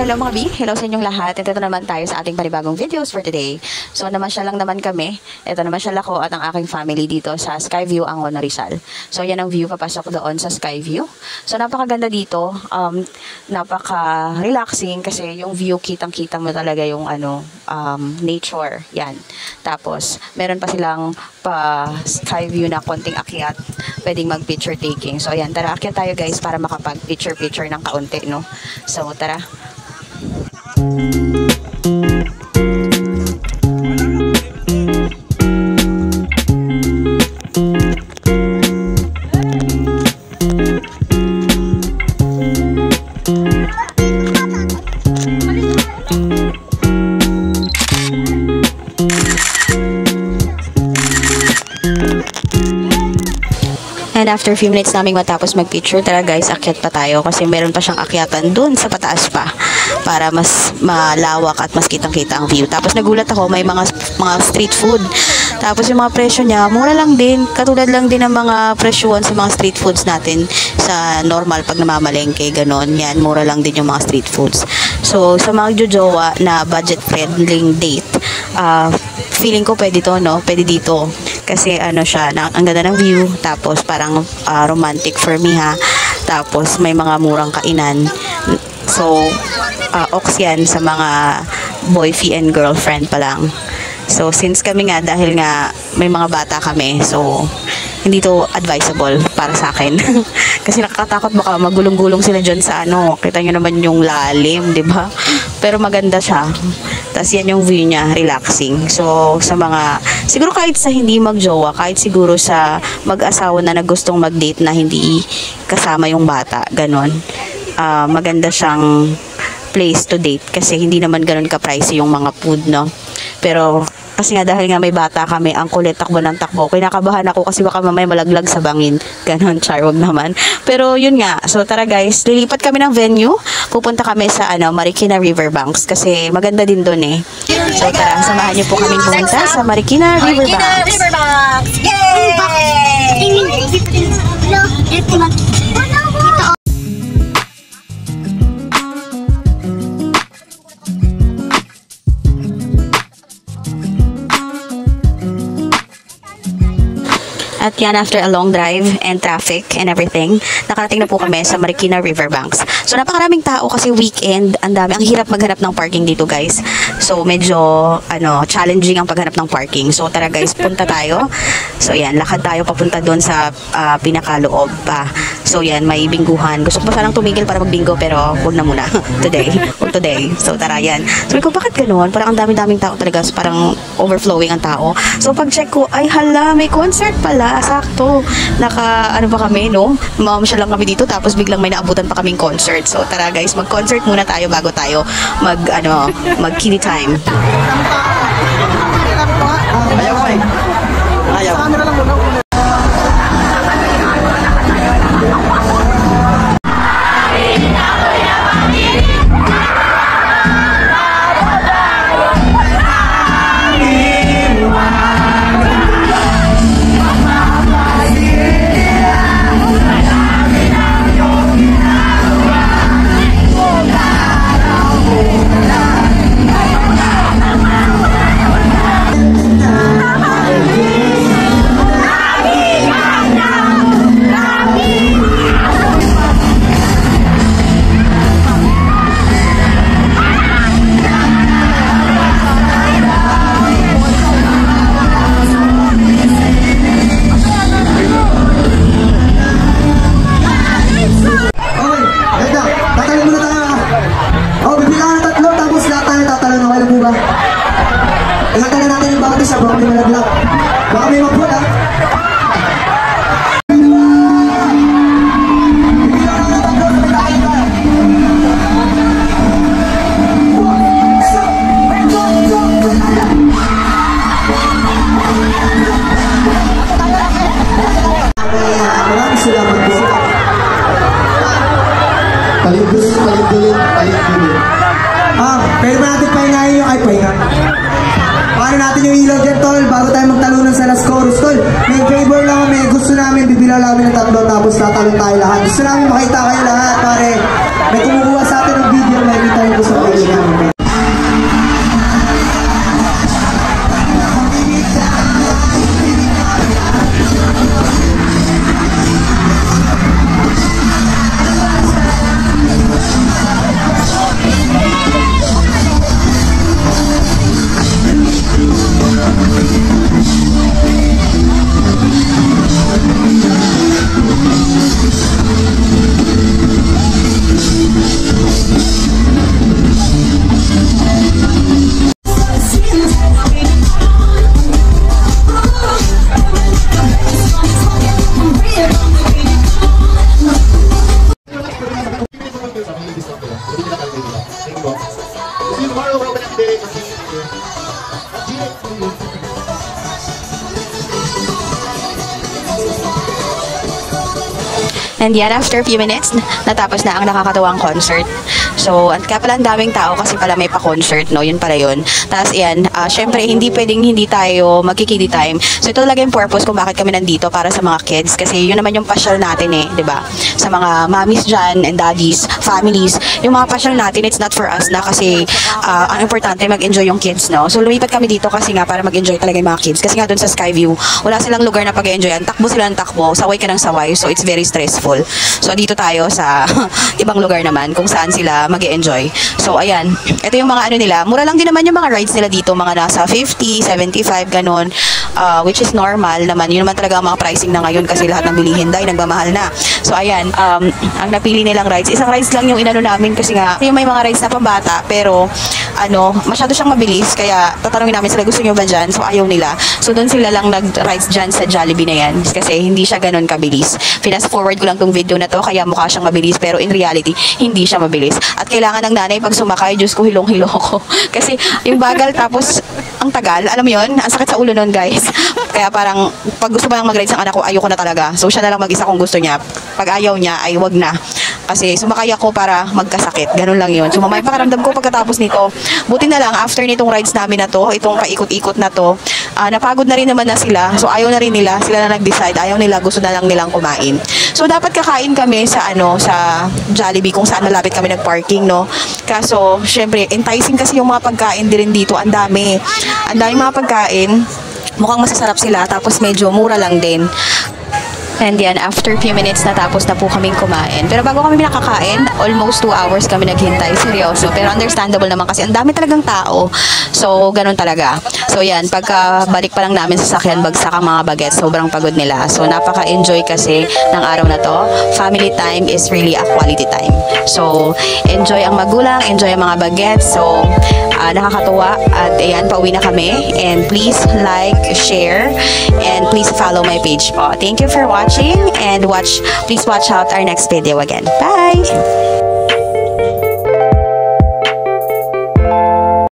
Hello mga B, hello sa inyong lahat. Ito naman tayo sa ating panibagong videos for today. So namasyal lang naman kami. Ito namasyal ako at ang aking family dito sa Skyview Angon Rizal. So yan ang view papasok doon sa Skyview. So napakaganda dito, napaka-relaxing kasi yung view kitang-kita mo talaga yung nature. Yan. Tapos meron pa silang Skyview na konting akyat. Pwedeng mag-picture taking. So ayan, tara akyat tayo guys para makapag-picture ng kaunti, no? So tara. And after a few minutes naming matapos mag-picture, tara guys, akyat pa tayo kasi meron pa siyang akyatan dun sa pataas pa para mas malawak at mas kitang-kita ang view. Tapos nagulat ako, may mga street food. Tapos yung mga presyo niya, mura lang din. Katulad lang din ng mga presyuan sa mga street foods natin sa normal pag namamalengke, ganon. Yan, mura lang din yung mga street foods. So, sa mga jojowa na budget-friendly date, feeling ko pwede to, no? Pwede dito. Kasi siya, ang ganda ng view. Tapos parang romantic for me ha. Tapos may mga murang kainan. So, ox yan sa mga boyfriend and girlfriend pa lang. So, since kami nga, dahil nga may mga bata kami, so, hindi to advisable para sa akin. Kasi nakakatakot baka magulong-gulong sila dyan sa kita nyo naman yung lalim, di ba? Pero maganda siya. Tapos yan yung view niya, relaxing. So, sa mga, siguro kahit sa hindi magjowa, kahit siguro sa mag-asawa na gustong mag-date na hindi kasama yung bata, ganon. Maganda siyang place to date kasi hindi naman ganon ka-pricey yung mga food, no? Pero, kasi nga dahil nga may bata kami, ang kulit takbo ng takbo. Kinakabahan ako kasi baka mamaya malaglag sa bangin. Ganon, char, wag naman. Pero yun nga, so tara guys, lilipat kami ng venue. Pupunta kami sa Marikina Riverbanks kasi maganda din doon eh. So tara, samahan niyo po kaming pumunta sa Marikina Riverbanks. Yay! At yan, after a long drive and traffic and everything, nakarating na po kami sa Marikina Riverbanks. So, napakaraming tao kasi weekend, ang dami. Ang hirap maghanap ng parking dito, guys. So, medyo, challenging ang paghanap ng parking. So, tara guys, punta tayo. So, yan, lakad tayo papunta doon sa pinakaloob pa. So, yan, may bingguhan. Gusto ko pa sanang tumigil para magbinggo, pero huwag na muna. Today. So, tara yan. So, ko, bakit ganun? Parang ang daming tao talaga. So, parang overflowing ang tao. So, pag-check ko, ay hala, may concert pala. Sakto. Pa kami, no? Mamasyal lang kami dito, tapos biglang may naabutan pa kaming concert. So, tara guys, mag-concert muna tayo bago tayo mag-kiddie time. Ayaw ko eh. Ayaw. Pwede ba natin pahingahin yung pahinga? Paano natin yung ilaw dyan, tol? Bago tayo magtalunan sa last chorus, tol. May favor lang kami. Gusto namin, bibilang namin ng 3 tapos tatalon tayo lahat. Gusto namin makita kayo lahat, pare. May kumukuha sa atin ng video, may kita yung gusto. And yan, after a few minutes, natapos na ang nakakatuwang concert. So, at kaya pala ang daming tao kasi pala may pa-concert, no? Yun pala yun. Tapos yan, syempre, hindi pwedeng hindi tayo magkikidi time. So, ito talaga yung purpose kung bakit kami nandito para sa mga kids. Kasi yun naman yung pasyal natin eh, di ba? Sa mga mommies dyan and daddies, families, yung mga pasyal natin, it's not for us na kasi ang importante mag-enjoy yung kids, no? So, lumipat kami dito kasi nga para mag-enjoy talaga yung mga kids. Kasi nga dun sa Skyview, wala silang lugar na pag-enjoyan. Takbo sila ng takbo, saway ka ng saway. So, it's very stressful. So, dito tayo sa ibang lugar naman kung saan sila mag-enjoy. So, ayan. Ito yung mga ano nila. Mura lang din naman yung mga rides nila dito. Mga nasa 50, 75, ganun. Which is normal naman. Yun naman talaga ang mga pricing na ngayon kasi lahat ng bilihin dahil nagmamahal na. So, ayan. Ang napili nilang rides. Isang rides lang yung inano namin kasi nga yung may mga rides na pambata pero masyado siyang mabilis. Kaya tatanungin namin sila, gusto nyo ba dyan? So, ayaw nila. So, doon sila lang nag-rides dyan sa Jollibee na yan. Kasi hindi siya ganun kabilis. Fast forward ko lang tong video na to kaya mukha siyang mabilis pero in reality hindi siya mabilis at kailangan ng nanay pag sumakay, Diyos ko, hilong-hilo ko kasi yung bagal tapos ang tagal, alam mo yun, ang sakit sa ulo nun guys, kaya parang pag gusto ba nang mag-ride sa anak ko, ayoko na talaga, so siya na lang mag-isa kung gusto niya, pag ayaw niya ay wag na kasi sumakay ako para magkasakit, ganun lang yun. So mamay pakiramdam ko pagkatapos nito, buti na lang after nitong rides namin na to, itong paikot-ikot na to, napagod na rin naman na sila, so ayaw na rin nila, sila na nag-decide, ayaw nila, gusto na lang nilang kumain. So dapat kakain kami sa sa Jollibee kung saan malapit kami nag-parking, no. Kaso syempre enticing kasi yung mga pagkain din dito, ang dami mga pagkain, mukhang masasarap sila tapos medyo mura lang din. And yan, after few minutes natapos na po kaming kumain. Pero bago kami nakakain, almost 2 hours kami naghintay. Seryoso. Pero understandable naman kasi ang dami talagang tao. So, ganun talaga. So, yan. Pagkabalik pa lang namin sa sakyan, bagsak ang mga bagets. Sobrang pagod nila. So, napaka-enjoy kasi ng araw na to. Family time is really a quality time. So, enjoy ang magulang, enjoy ang mga bagets. So, nakakatuwa. At ayan, pauwi na kami. And please like, share, and please follow my page po. Thank you for watching. And please watch out our next video again. Bye!